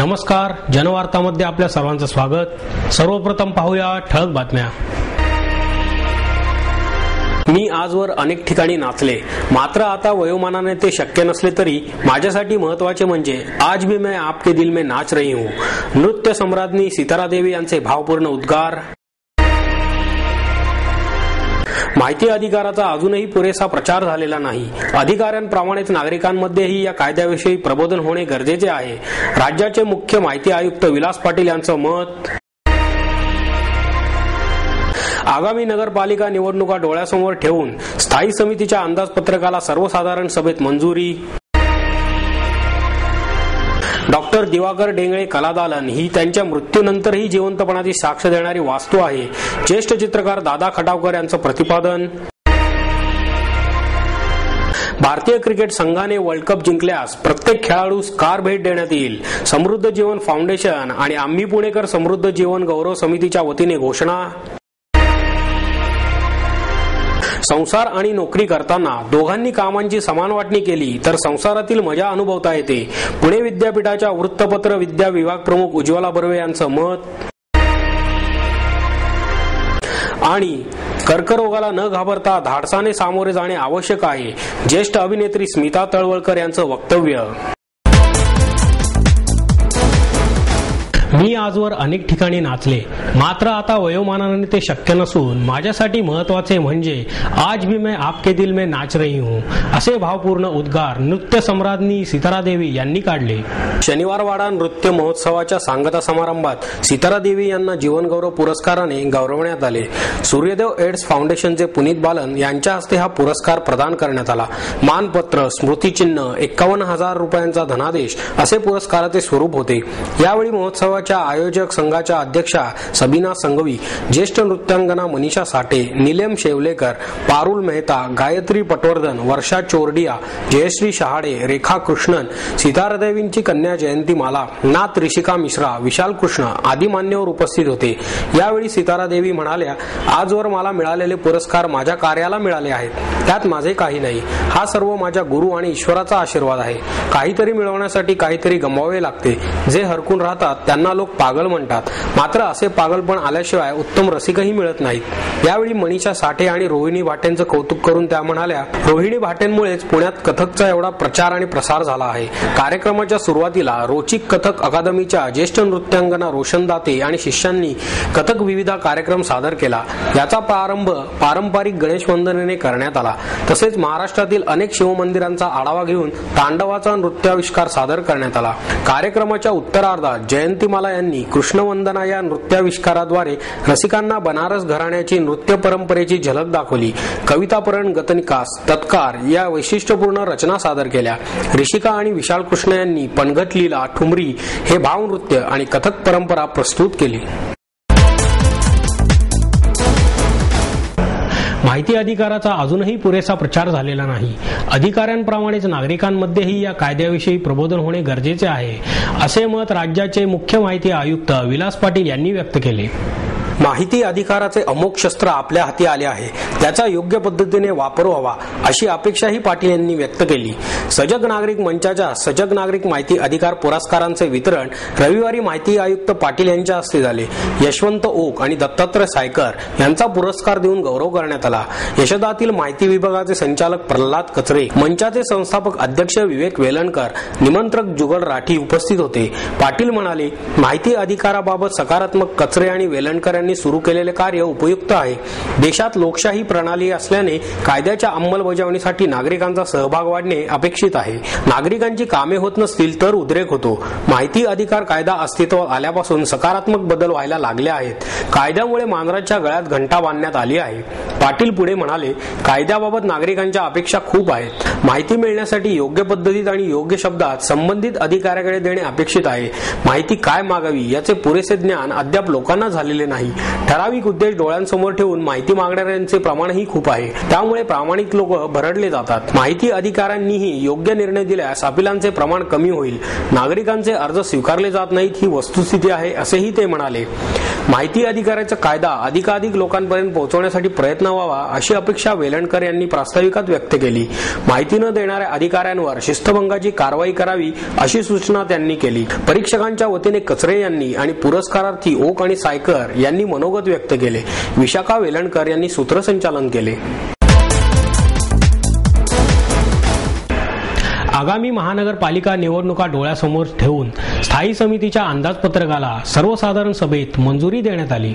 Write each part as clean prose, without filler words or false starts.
नमस्कार, जनवार्तामध्ये आपल्या सर्वांचं स्वागत। सर्वप्रथम पाहूया ठळक बातम्या। मी आजवर अनेक ठिकाणी नाचले, मात्र आता वयोमानाने ते शक्य नसले तरी माझ्यासाठी महत्त्वाचे म्हणजे आज भी मैं आपके दिल में नाच रही हूँ। नृत्य सम्राज्ञी सितारा देवी यांचे भावपूर्ण उद्गार। माहिती अधिकाराचा अजूनही पुरेसा प्रचार झालेला नाही। अधिकाऱ्यांप्रमाणेच नागरिकांमध्येही या कायद्याविषयी प्रबोधन होणे गरजेचे आहे। राज्याचे मुख्य माहिती आयुक्त विलास पाटील यांचं मत। आगामी नगरपालिका निवडणुका डोळ्यासमोर ठेवून स्थायी समितीच्या अंदाजपत्रकाला सर्वसाधारण सभेत मंजुरी। डॉक्टर दिवाकर डेंगळे कलादालन ही त्यांच्या मृत्यूनंतरही जिवंतपणाची साक्ष देणारी वास्तू आहे, ज्येष्ठ चित्रकार दादा खटावकर यांचं प्रतिपादन। भारतीय क्रिकेट संघाने वर्ल्ड कप जिंकल्यास प्रत्येक खेळाडूस कार भेट देण्यात येईल। समृद्ध जीवन फाउंडेशन आणि आम्ही पुणेकर समृद्ध जीवन गौरव समितीच्या वतीने घोषणा। संसार आणि नोकरी करताना दोघांनी कामांची समान वाटणी केली तर संसारातील मजा अनुभवता येते। पुणे विद्यापीठाच्या वृत्तपत्र विद्या विभाग प्रमुख उज्ज्वला बर्वे यांचं मत। आणि कर्करोगाला न घाबरता धाडसाने सामोरे जाणे आवश्यक आहे, ज्येष्ठ अभिनेत्री स्मिता तळवलकर यांचं वक्तव्य। मी आजवर अनेक ठिकाणी नाचले, मात्र आता वयोमानाने ते शक्य नसून माझ्यासाठी महत्त्वाचे म्हणजे आज भी मैं आपके दिल में नाच रही हूँ, असे भावपूर्ण उद्गार नृत्य सम्राज्ञी सितारा देवी यांनी काढले। शनिवारवाडा नृत्य महोत्सवाच्या सांगता समारंभात सितारा देवी यांना जीवनगौरव पुरस्काराने गौरवण्यात आले। सूर्यदेव एड्स फाउंडेशनचे पुनीत बालन यांच्या हस्ते हा पुरस्कार प्रदान करण्यात आला। मानपत्र, स्मृतिचिन्ह, 51,000 रुपयांचा धनादेश असे पुरस्काराचे स्वरूप होते। यावेळी महोत्सवाच्या आयोजक संघाच्या अध्यक्षा सबीना संघवी, ज्येष्ठ नृत्यांगना मनीषा साठे, नीलम शेवलेकर, पारुल मेहता, गायत्री पटवर्धन, वर्षा चोरडिया, जयश्री शहाडे, रेखा कृष्णन, सितारादेवींची कन्या जयंती माला, नाथ ऋषिका मिश्रा, विशाल कृष्ण आदी मान्यवर उपस्थित होते। यावेळी सितारादेवी म्हणाल्या, आजवर मला मिळालेले पुरस्कार माझ्या कार्याला मिळाले आहेत, त्यात माझे काही नाही। हा सर्व माझ्या गुरु आणि ईश्वराचा आशीर्वाद आहे। काहीतरी मिळवण्यासाठी काहीतरी गमवावे लागते। जे हरकून राहतात त्यांना लोक पागल म्हणतात, मात्र असे पागलपण आल्याशिवाय उत्तम रसिकही मिळत नाहीत। यावेळी मनीषा साठे आणि रोहिणी भाटेंचं कौतुक करून त्या म्हणाल्या, रोहिणी भाटेंमुळेच पुण्यात कथकचा एवढा प्रचार आणि प्रसार झाला आहे। कार्यक्रमाच्या सुरुवातीला रोचिक कथक अकादमीच्या ज्येष्ठ नृत्यांगना रोशन दाते आणि शिष्यांनी कथक विविध कार्यक्रम सादर केला। याचा प्रारंभ पारंपरिक गणेश वंदनेने करण्यात आला। तसेच महाराष्ट्रातील अनेक शिवमंदिरांचा आढावा घेऊन तांडवाचा नृत्याविष्कार सादर करण्यात आला। कार्यक्रमाच्या उत्तरार्धात जयंती माला यांनी कृष्णवंदना या नृत्याविष्काराद्वारे रसिकांना बनारस घराण्याची नृत्य परंपरेची झलक दाखवली। कवितापरण, गतनिकास, तत्कार या वैशिष्ट्यपूर्ण रचना सादर केल्या। ऋषिका आणि विशाल कृष्ण यांनी पणघट लीला, ठुमरी हे भावनृत्य आणि कथक परंपरा प्रस्तुत केली। माहिती अधिकाराचा अजूनही पुरेसा प्रचार झालेला नाही। अधिकाऱ्यांप्रमाणेच नागरिकांमध्येही या कायद्याविषयी प्रबोधन होणे गरजेचे आहे, असे मत राज्याचे मुख्य माहिती आयुक्त विलास पाटील यांनी व्यक्त केले। माहिती अधिकाराचे अमोघ शस्त्र आपल्या हाती आले आहे, त्याचा योग्य पद्धतीने वापर व्हावा अशी अपेक्षाही पाटील यांनी व्यक्त केली। सजग नागरिक मंचाच्या सजग नागरिक माहिती अधिकार पुरस्कारांचे वितरण रविवारी माहिती आयुक्त पाटील यांच्या हस्ते झाले। यशवंत ओक आणि दत्तात्रय सायकर यांचा पुरस्कार देऊन गौरव करण्यात आला। यशदातील माहिती विभागाचे संचालक प्रल्हाद कचरे, मंचाचे संस्थापक अध्यक्ष विवेक वेलणकर, निमंत्रक जुगल राठी उपस्थित होते। पाटील म्हणाले, माहिती अधिकाराबाबत सकारात्मक कचरे आणि वेलणकर सुरू केलेले कार्य उपयुक्त आहे। देशात लोकशाही प्रणाली असल्याने कायद्याच्या अंमलबजावणीसाठी नागरिकांचा सहभाग वाढणे अपेक्षित आहे। नागरिकांची कामे होत नसतील तर उद्रेक होतो। माहिती अधिकार कायदा अस्तित्वात आल्यापासून सकारात्मक बदल व्हायला लागले आहेत। कायद्यामुळे मांजराच्या गळ्यात घंटा बांधण्यात आली आहे। पाटील पुढे म्हणाले, कायद्याबाबत नागरिकांच्या अपेक्षा खूप आहेत। माहिती मिळण्यासाठी योग्य पद्धतीत आणि योग्य शब्दात संबंधित अधिकाऱ्याकडे देणे अपेक्षित आहे। माहिती काय मागावी याचे पुरेसे ज्ञान अद्याप लोकांना झालेले नाही। ठराविक उद्देश डोळ्यांसमोर ठेवून माहिती मागणाऱ्यांचे प्रमाणही खूप आहे, त्यामुळे प्रामाणिक लोक भरडले जातात। माहिती अधिकाऱ्यांनीही योग्य निर्णय दिल्यास अपिलांचे प्रमाण कमी होईल। नागरिकांचे अर्ज स्वीकारले जात नाहीत ही वस्तुस्थिती आहे, असेही ते म्हणाले। माहिती अधिकाराचा कायदा अधिकाधिक लोकांपर्यंत पोहोचवण्यासाठी प्रयत्न व्हावा अशी अपेक्षा वेलणकर यांनी प्रास्ताविकात व्यक्त केली. माहिती न देणाऱ्या अधिकाऱ्यांवर शिस्तभंगाची कारवाई करावी अशी सूचना त्यांनी केली. परीक्षकांच्या वतीने कचरे यांनी आणि पुरस्कारार्थी ओक आणि सायकर यांनी मनोगत व्यक्त केले. विशाखा वेलणकर यांनी सूत्रसंचालन केले. आगामी महानगरपालिका निवडणुका डोळ्यासमोर ठेवून स्थायी समितीच्या अंदाजपत्रकाला सर्वसाधारण सभेत मंजुरी देण्यात आली.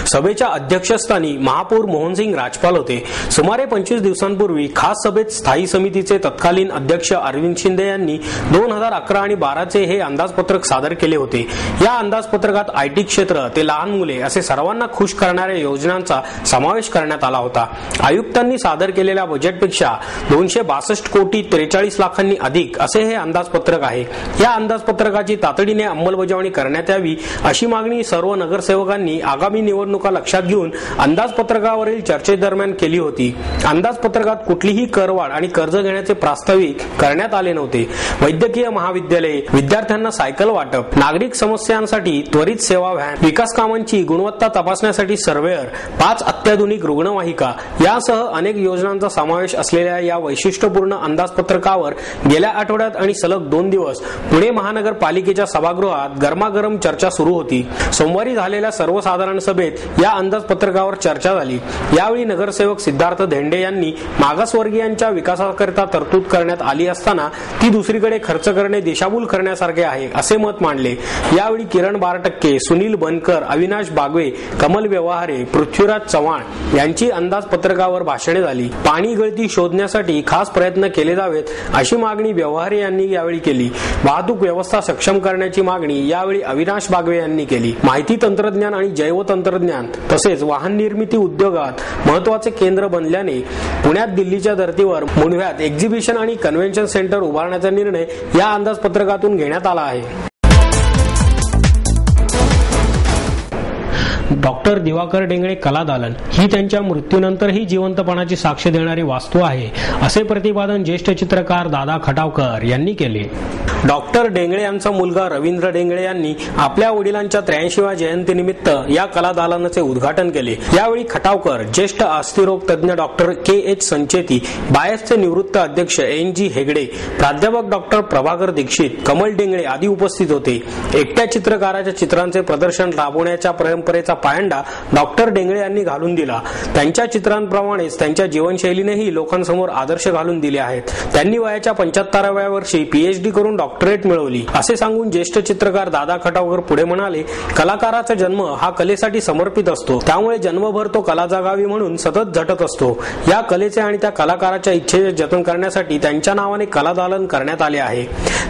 सभेच्या अध्यक्षस्थानी महापौर मोहनसिंग राजपाल होते. सुमारे 25 दिवसांपूर्वी खास सभेत स्थायी समितीचे तत्कालीन अध्यक्ष अरविंद शिंदे यांनी 2011 आणि 12 हे अंदाजपत्रक सादर केले होते. या अंदाजपत्रकात आयटी क्षेत्र ते लहान मुले असे सर्वांना खुश करणाऱ्या योजनांचा समावेश करण्यात आला होता. आयुक्तांनी सादर केलेल्या बजेटपेक्षा 262 कोटी 43 लाखांनी अधिक असे हे अंदाजपत्रक आहे. या अंदाजपत्रकाची तातडीने अंमलबजावणी करण्यात यावी अशी मागणी सर्व नगरसेवकांनी आगामी निवडणुका लक्षात घेऊन अंदाजपत्रकावरील चर्चेदरम्यान केली होती. अंदाजपत्रकात कुठलीही करवाढ आणि कर्ज घेण्याचे प्रस्तावित करण्यात आले नव्हते. वैद्यकीय महाविद्यालये, विद्यार्थ्यांना सायकल वाटप, नागरिक समस्यांसाठी त्वरित सेवा व्हॅन, विकास कामांची गुणवत्ता तपासण्यासाठी सर्व्हेअर, 5 अत्याधुनिक रुग्णवाहिका यासह अनेक योजनांचा समावेश असलेल्या या वैशिष्ट्यपूर्ण अंदाजपत्रकावर गेल्या आठवड्यात आणि सलग 2 दिवस पुणे महानगरपालिकेच्या सभागृहात गरमागरम चर्चा सुरू होती. सोमवारी झालेल्या सर्वसाधारण सभेत या अंदाजपत्रकावर चर्चा झाली. यावेळी नगरसेवक सिद्धार्थ धेंडे यांनी मागासवर्गीयांच्या विकासाकरिता तरतूद करण्यात आली असताना ती दुसरीकडे खर्च करणे दिशाभूल करण्यासारखे आहे असे मत मांडले. यावेळी किरण बारटक्के, सुनील बनकर, अविनाश बागवे, कमल व्यवहारे, पृथ्वीराज चव्हाण यांची अंदाजपत्रकावर भाषणे झाली. पाणी गळती शोधण्यासाठी खास प्रयत्न केले जावेत अशी मागणी व्यवहारे यांनी यावेळी केली. वाहतूक व्यवस्था सक्षम करण्याची मागणी यावेळी अविनाश बागवे यांनी केली. माहिती तंत्रज्ञान आणि जैवतंत्रज्ञान तसेच वाहन निर्मिती उद्योगात महत्वाचे केंद्र बनल्याने पुण्यात दिल्लीच्या धर्तीवर मुंढव्यात एक्झिबिशन आणि कन्व्हेन्शन सेंटर उभारण्याचा निर्णय या अंदाजपत्रकातून घेण्यात आला आहे. डॉक्टर दिवाकर डेंगळे कलादालन ही त्यांच्या मृत्यूनंतरही जिवंतपणाची साक्ष देणारी वास्तू आहे असे प्रतिपादन ज्येष्ठ चित्रकार दादा खटावकर यांनी केले. डॉक्टर डेंगळे यांचा मुलगा रवींद्र डेंगळे यांनी आपल्या वडिलांच्या 83व्या जयंतीनिमित्त या कलादालनाचे उद्घाटन केले. यावेळी खटावकर, ज्येष्ठ अस्थिरोग तज्ञ डॉक्टर KH संचेती, बायसचे निवृत्त अध्यक्ष NG हेगडे, प्राध्यापक डॉक्टर प्रभाकर दीक्षित, कमल डेंगळे आदी उपस्थित होते. एकट्या चित्रकाराच्या चित्रांचे प्रदर्शन राबवण्याच्या परंपरेचा पायंडा डॉक्टर डेंगळे यांनी घालून दिला. त्यांच्या चित्रांप्रमाणेच त्यांच्या जीवनशैलीनेही लोकांसमोर आदर्श घालून दिले आहेत. त्यांनी वयाच्या 75व्या वर्षी PhD करून डॉक्टरेट मिळवली असे सांगून ज्येष्ठ चित्रकार दादा खटावकर पुढे म्हणाले, कलाकाराचा जन्म हा कलेसाठी समर्पित असतो. त्यामुळे जन्मभर तो कला जगावी म्हणून सतत झटत असतो. या कलेचे आणि त्या कलाकाराच्या इच्छेचे जतन करण्यासाठी त्यांच्या नावाने कलादालन करण्यात आले आहे.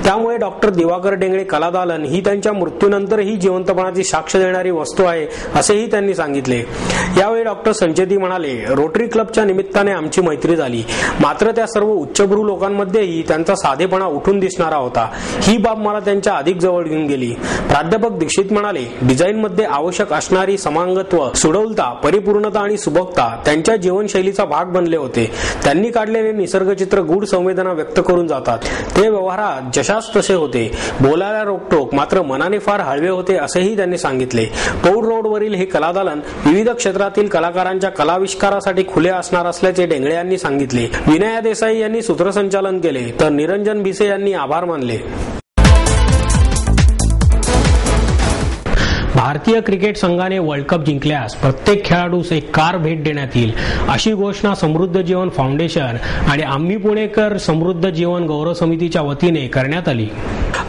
त्यामुळे डॉक्टर दिवाकर डेंगळे कलादालन ही त्यांच्या मृत्यूनंतरही जिवंतपणाची साक्ष देणारी वस्तू आहे असेही त्यांनी सांगितले. यावेळी डॉक्टर संचेती म्हणाले, रोटरी क्लबच्या निमित्ताने आमची मैत्री झाली. मात्र त्या सर्व उच्चभ्रू लोकांमध्येही त्यांचा साधेपणा उठून दिसणारा होता. ही बाब मला त्यांच्या अधिक जवळ घेऊन गेली. प्राध्यापक दीक्षित म्हणाले, डिझाईनमध्ये आवश्यक असणारी समांगत्व, सुडौलता, परिपूर्णता आणि सुबकता त्यांच्या जीवनशैलीचा भाग बनले होते. त्यांनी काढलेले निसर्गचित्र गूढ संवेदना व्यक्त करून जातात. ते व्यवहारात जशास तसे होते. बोलायला रोकटोक मात्र मनाने फार हळवे होते असेही त्यांनी सांगितले. पौड रोडवरील हे कलादालन विविध क्षेत्रातील कलाकारांच्या कलाविष्कारासाठी खुले असणार असल्याचे डेंगळे यांनी सांगितले. विनया देसाई यांनी सूत्रसंचालन केले तर निरंजन भिसे यांनी आभार मानले. भारतीय क्रिकेट संघाने वर्ल्ड कप जिंकल्यास प्रत्येक खेळाडूस एक कार भेट देण्यात येईल अशी घोषणा समृद्ध जीवन फाउंडेशन आणि आम्ही पुणेकर समृद्ध जीवन गौरव समितीच्या वतीने करण्यात आली.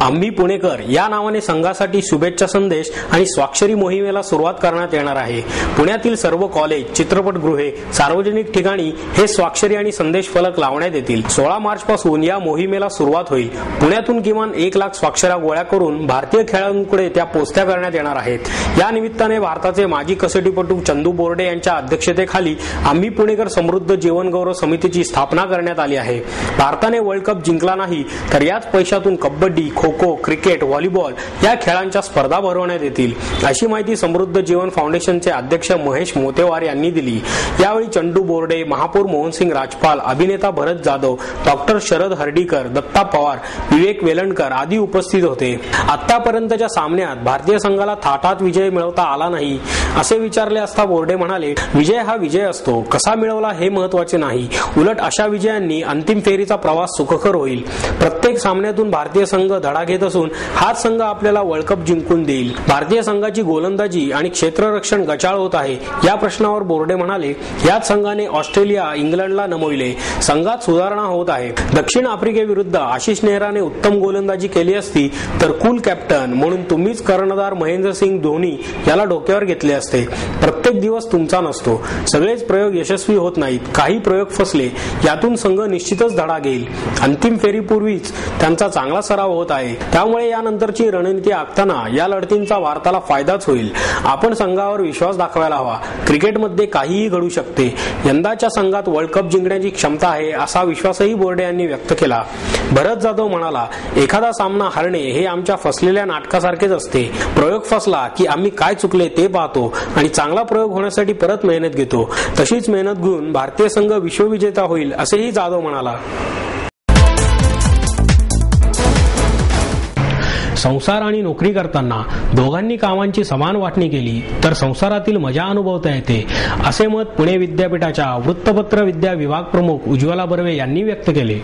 आम्ही पुणेकर या नावाने संघासाठी शुभेच्छा संदेश आणि स्वाक्षरी मोहिमेला सुरुवात करण्यात येणार आहे. पुण्यातील सर्व कॉलेज, चित्रपटगृहे, सार्वजनिक ठिकाणी हे स्वाक्षरी आणि संदेश फलक लावण्यात येतील. 16 मार्च पासून या मोहिमेला सुरुवात होईल. पुण्यातून किमान 1 लाख स्वाक्षऱ्या गोळा करून भारतीय खेळाडूंकडे त्या पोचत्या करण्यात येणार आहेत. या निमित्ताने भारताचे माजी कसोटीपटू चंदू बोर्डे यांच्या अध्यक्षतेखाली आम्ही पुणेकर समृद्ध जीवन गौरव समितीची स्थापना करण्यात आली आहे. भारताने वर्ल्ड कप जिंकला नाही तर याच पैशातून कबड्डी, खो-खो, क्रिकेट, व्हॉलीबॉल या खेळांच्या स्पर्धा भरवण्यात येतील अशी माहिती समृद्ध जीवन फाउंडेशनचे अध्यक्ष महेश मोतेवार यांनी दिली. यावेळी चंदू बोर्डे, महापौर मोहनसिंग राजपाल, अभिनेता भरत जाधव, डॉक्टर शरद हर्डीकर, दत्ता पवार, विवेक वेलणकर आदी उपस्थित होते. आतापर्यंतच्या सामन्यात भारतीय संघाला थाटात अर्थात विजय मिळवता आला नाही असे विचारले असता बोर्डे म्हणाले, विजय हा विजय असतो, कसा मिळवला हे महत्वाचे नाही. उलट अशा विजयांनी अंतिम फेरीचा प्रवास सुखकर होईल. प्रत्येक सामन्यातून भारतीय संघ धडा घेत असून हाच संघ आपल्याला वर्ल्ड कप जिंकून देईल. भारतीय संघाची गोलंदाजी आणि क्षेत्ररक्षण गचाळ होत आहे. या प्रश्नावर बोर्डे म्हणाले, याच संघाने ऑस्ट्रेलिया, इंग्लंडला नमविले. संघात सुधारणा होत आहे. दक्षिण आफ्रिकेविरुद्ध आशिष नेहराने उत्तम गोलंदाजी केली असती तर कूल कॅप्टन म्हणून तुम्हीच कर्णधार महेंद्रसिंग धोनी याला डोक्यावर घेतले असते. प्रत्येक दिवस तुमचा नसतो. सगळेच प्रयोग यशस्वी होत नाहीत. काही प्रयोग फसले. यातून संघ निश्चितच धडा घेईल. अंतिम फेरीपूर्वीच त्यांचा चांगला सराव होत आहे. त्यामुळे यानंतरची रणनीती आखताना या लढतींचा भारताला फायदाच होईल. आपण संघावर विश्वास दाखवायला हवा. क्रिकेटमध्ये काहीही घडू शकते. यंदाच्या संघात वर्ल्ड कप जिंकण्याची क्षमता आहे असा विश्वासही बोर्डे यांनी व्यक्त केला. भरत जाधव म्हणाला, एखादा सामना हरणे हे आमच्या फसलेल्या नाटकासारखेच असते. प्रयोग फसला की आम्ही काय चुकले ते पाहतो आणि चांगला प्रयोग होण्यासाठी परत मेहनत घेतो. तशीच मेहनत घेऊन भारतीय संघ विश्वविजेता होईल असेही जाधव म्हणाला. संसार आणि नोकरी करताना दोघांनी कामांची समान वाटणी केली तर संसारातील मजा अनुभवता येते असे मत पुणे विद्यापीठाच्या वृत्तपत्र विद्या विभाग प्रमुख उज्ज्वला बर्वे यांनी व्यक्त केले.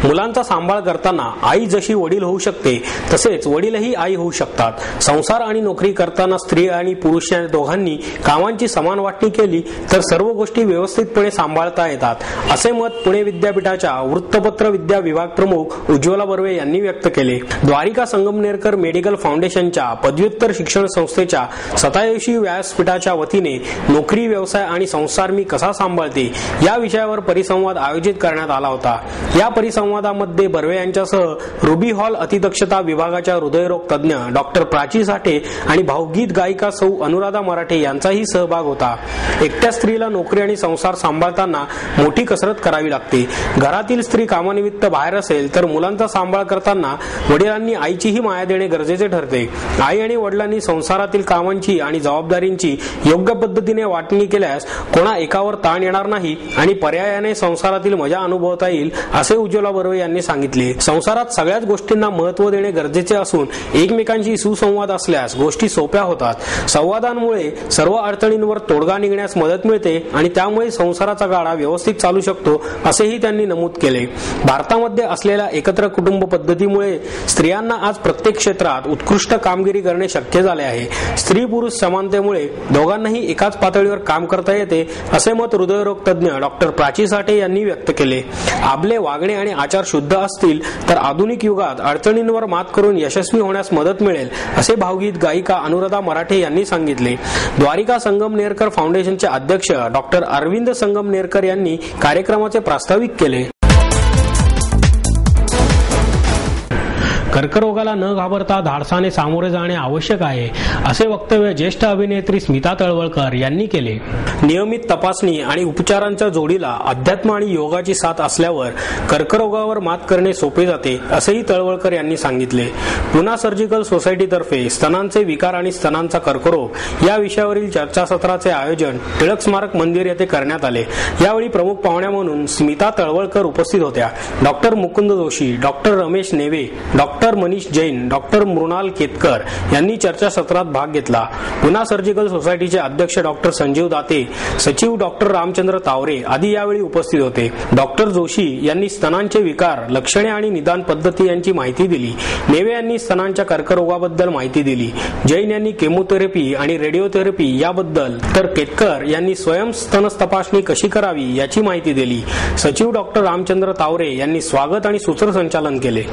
मुलांचा सांभाळ करताना आई जशी वडील होऊ शकते तसेच वडीलही आई होऊ शकतात. संसार आणि नोकरी करताना स्त्री आणि पुरुष या दोघांनी कामांची समान वाटणी केली तर सर्व गोष्टी व्यवस्थितपणे सांभाळता येतात असे मत पुणे विद्यापीठाच्या वृत्तपत्र विद्या विभाग प्रमुख उज्ज्वला बर्वे यांनी व्यक्त केले. द्वारिका संगमनेर मेडिकल फाउंडेशनच्या पदव्युत्तर शिक्षण संस्थेच्या 27वी व्यासपीठाच्या वतीने नोकरी, व्यवसाय आणि संसार मी कसा सांभाळते या विषयावर परिसंवाद आयोजित करण्यात आला होता. या परिसंवादामध्ये बर्वे यांच्यासह रुबी हॉल अतिदक्षता विभागाच्या हृदयरोग तज्ज्ञ डॉक्टर प्राची साठे आणि भावगीत गायिका सौ अनुराधा मराठे यांचाही सहभाग होता. एकट्या स्त्रीला नोकरी आणि संसार सांभाळताना मोठी कसरत करावी लागते. घरातील स्त्री कामानिमित्त बाहेर असेल तर मुलांचा सांभाळ करताना वडिलांनी आईचीही माया देणे गरजेचे ठरते. आई आणि वडिलांनी संसारातील कामांची आणि जबाबदारींची योग्य पद्धतीने वाटणी केल्यास कोणा एकावर ताण येणार नाही आणि पर्यायाने संसारातील मजा अनुभवता येईल असे उज्ज्वला बर्वे यांनी सांगितले. संसारात सगळ्याच गोष्टींना महत्त्व देणे गरजेचे असून एकमेकांशी सुसंवाद असल्यास गोष्टी सोप्या होतात. संवादांमुळे सर्व अडचणींवर तोडगा निघण्यास मदत मिळते आणि त्यामुळे संसाराचा गाडा व्यवस्थित चालू शकतो असेही त्यांनी नमूद केले. भारतामध्ये असलेल्या एकत्र कुटुंब पद्धतीमुळे स्त्रियांना आज प्रत्येक क्षेत्रात उत्कृष्ट कामगिरी करणे शक्य झाले आहे. स्त्री पुरुष समानतेमुळे दोघांनाही एकाच पातळीवर काम करता येते असे मत हृदयरोग तज्ज्ञ डॉक्टर प्राची साठे यांनी व्यक्त केले. आपले वागणे आणि आचार शुद्ध असतील तर आधुनिक युगात अडचणींवर मात करून यशस्वी होण्यास मदत मिळेल असे भावगीत गायिका अनुराधा मराठे यांनी सांगितले. द्वारिका संगमनेरकर फाउंडेशनचे अध्यक्ष डॉक्टर अरविंद संगमनेरकर यांनी कार्यक्रमाचे प्रास्ताविक केले. कर्करोगाला न घाबरता धाडसाने सामोरे जाणे आवश्यक आहे असे वक्तव्य ज्येष्ठ अभिनेत्री स्मिता तळवळकर यांनी केले. नियमित तपासणी आणि उपचारांच्या जोडीला अध्यात्म आणि योगाची साथ असल्यावर कर्करोगावर मात करणे सोपे जाते असेही तळवळकर यांनी सांगितले. पुना सर्जिकल सोसायटीतर्फे स्तनांचे विकार आणि स्तनांचा कर्करोग या विषयावरील चर्चासत्राचे आयोजन टिळक स्मारक मंदिर येथे करण्यात आले. यावेळी प्रमुख पाहुण्या म्हणून स्मिता तळवळकर उपस्थित होत्या. Doctor Mukund Joshi, doctor Ramesh Newe, doctor Manish Jain, doctor Mrinal Ketkar यांनी चर्चासत्रात भाग घेतला. पुना सर्जिकल सोसायटीचे अध्यक्ष डॉक्टर संजीव दाते, सचिव डॉक्टर रामचंद्र तावरे आदी यावेळी उपस्थित होते. डॉक्टर जोशी यांनी स्तनांचे विकार, लक्षणे आणि निदान पद्धती यांची माहिती दिली. नेवे यांनी स्तनांच्या कर्करोगाबद्दल माहिती दिली. जैन यांनी केमोथेरपी आणि रेडिओथेरपी याबद्दल तर केतकर यांनी स्वयं स्तन तपासणी कशी करावी याची माहिती दिली. सचिव डॉक्टर रामचंद्र तावरे यांनी स्वागत आणि सूत्रसंचालन केले.